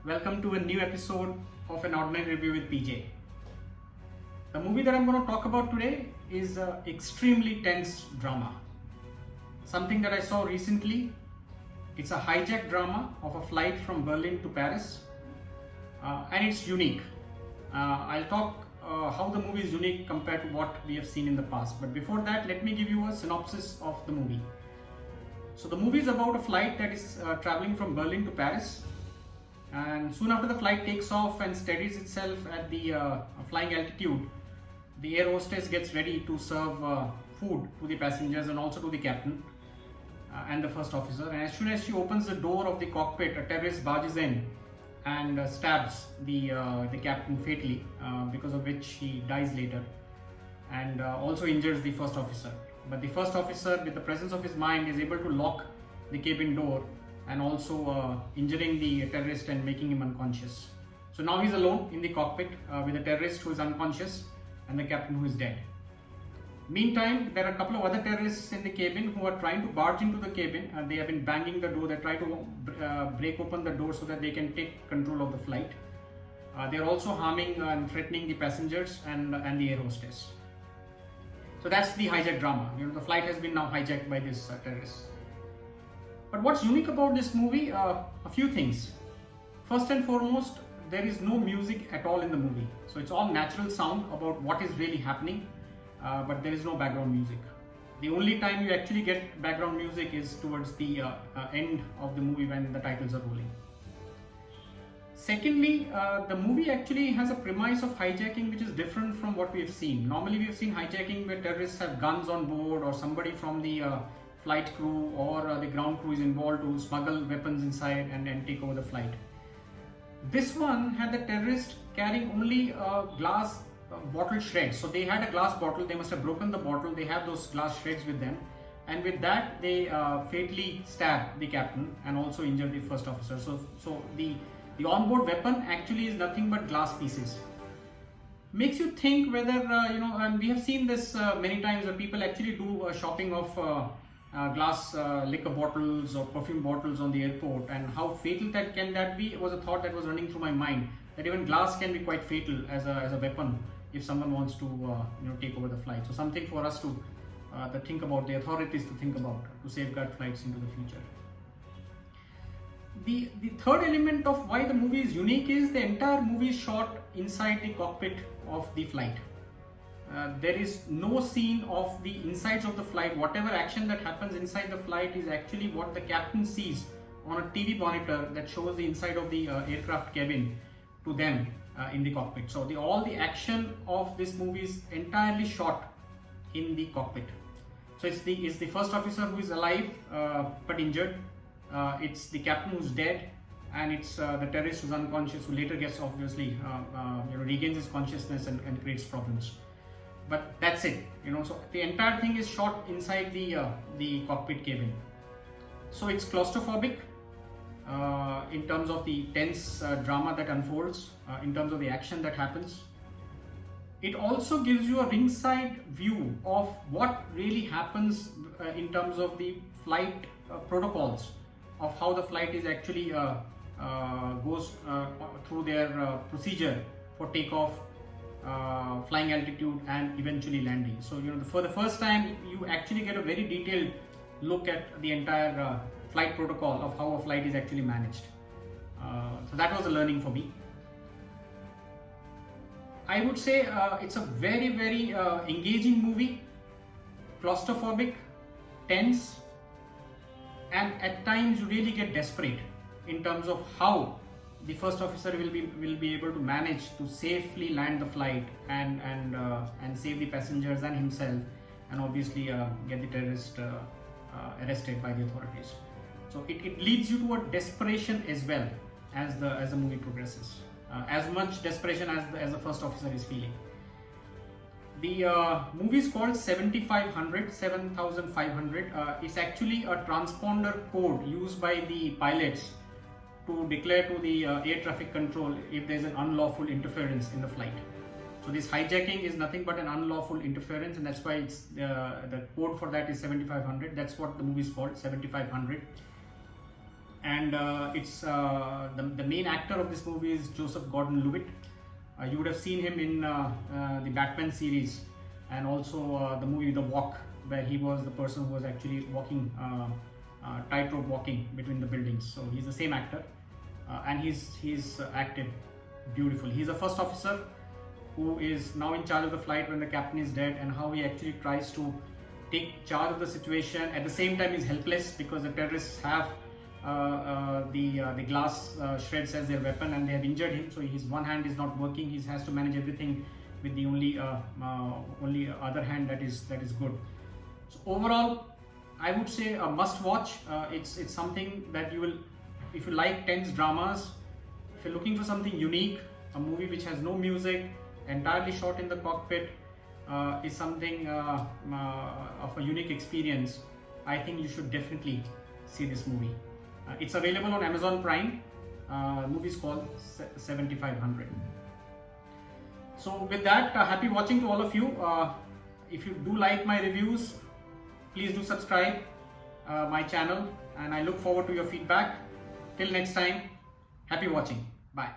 Welcome to a new episode of An Ordinary Review with PJ. The movie that I'm going to talk about today is an extremely tense drama. Something that I saw recently. It's a hijack drama of a flight from Berlin to Paris, and it's unique. I'll talk how the movie is unique compared to what we have seen in the past. But before that, let me give you a synopsis of the movie. So the movie is about a flight that is traveling from Berlin to Paris. And soon after the flight takes off and steadies itself at the flying altitude, the air hostess gets ready to serve food to the passengers and also to the captain and the first officer. And as soon as she opens the door of the cockpit, a terrorist barges in and stabs the captain fatally, because of which he dies later, and also injures the first officer. But the first officer, with the presence of his mind, is able to lock the cabin door and also injuring the terrorist and making him unconscious. So now he's alone in the cockpit with the terrorist who is unconscious and the captain who is dead. Meantime, there are a couple of other terrorists in the cabin who are trying to barge into the cabin, and they have been banging the door. They try to break open the door so that they can take control of the flight. They are also harming and threatening the passengers and the air hostess. So that's the hijack drama. The flight has been now hijacked by this terrorist. But what's unique about this movie? A few things. First and foremost, there is no music at all in the movie. So it's all natural sound about what is really happening, but there is no background music. The only time you actually get background music is towards the end of the movie when the titles are rolling. Secondly, the movie actually has a premise of hijacking which is different from what we have seen. Normally we have seen hijacking where terrorists have guns on board, or somebody from the flight crew or the ground crew is involved to smuggle weapons inside and take over the flight. This one had the terrorist carrying only glass bottle shreds. So they had a glass bottle, they must have broken the bottle, they have those glass shreds with them, and with that they fatally stabbed the captain and also injured the first officer. So the onboard weapon actually is nothing but glass pieces. Makes you think whether, and we have seen this many times where people actually do shopping of glass liquor bottles or perfume bottles on the airport, and how fatal can that be was a thought that was running through my mind, that even glass can be quite fatal as a weapon if someone wants to take over the flight. So something for us to think about, the authorities to think about, to safeguard flights into the future. The third element of why the movie is unique is the entire movie is shot inside the cockpit of the flight. There is no scene of the insides of the flight. Whatever action that happens inside the flight is actually what the captain sees on a TV monitor that shows the inside of the aircraft cabin to them in the cockpit. So all the action of this movie is entirely shot in the cockpit. So it's the first officer who is alive but injured. It's the captain who's dead, and it's the terrorist who's unconscious, who later gets obviously regains his consciousness and creates problems. But that's it, so the entire thing is shot inside the cockpit cabin. So it's claustrophobic in terms of the tense drama that unfolds, in terms of the action that happens. It also gives you a ringside view of what really happens in terms of the flight protocols, of how the flight is actually goes through their procedure for takeoff, flying altitude, and eventually landing. So for the first time you actually get a very detailed look at the entire flight protocol of how a flight is actually managed. So that was a learning for me. I would say it's a very, very engaging movie, claustrophobic, tense, and at times you really get desperate in terms of how the first officer will be able to manage to safely land the flight and save the passengers and himself, and obviously get the terrorist arrested by the authorities. So it leads you to a desperation as well as the movie progresses, as much desperation as the first officer is feeling. The movie is called 7500. It's actually a transponder code used by the pilots to declare to the air traffic control if there is an unlawful interference in the flight. So this hijacking is nothing but an unlawful interference, and that's why it's the code for that is 7500. That's what the movie is called, 7500. And it's the main actor of this movie is Joseph Gordon-Levitt. You would have seen him in the Batman series, and also the movie The Walk, where he was the person who was actually walking tightrope walking between the buildings. So he's the same actor, and he's acted beautiful. He's a first officer who is now in charge of the flight when the captain is dead, and how he actually tries to take charge of the situation. At the same time, he's helpless because the terrorists have the glass shreds as their weapon, and they have injured him. So his one hand is not working. He has to manage everything with the only other hand that is good. So overall, I would say a must watch. It's something that you will, if you like tense dramas, if you're looking for something unique, a movie which has no music, entirely shot in the cockpit, is something of a unique experience. I think you should definitely see this movie. It's available on Amazon Prime. The movie is called 7500. So with that, happy watching to all of you. If you do like my reviews, please do subscribe my channel, and I look forward to your feedback. Till next time, happy watching. Bye.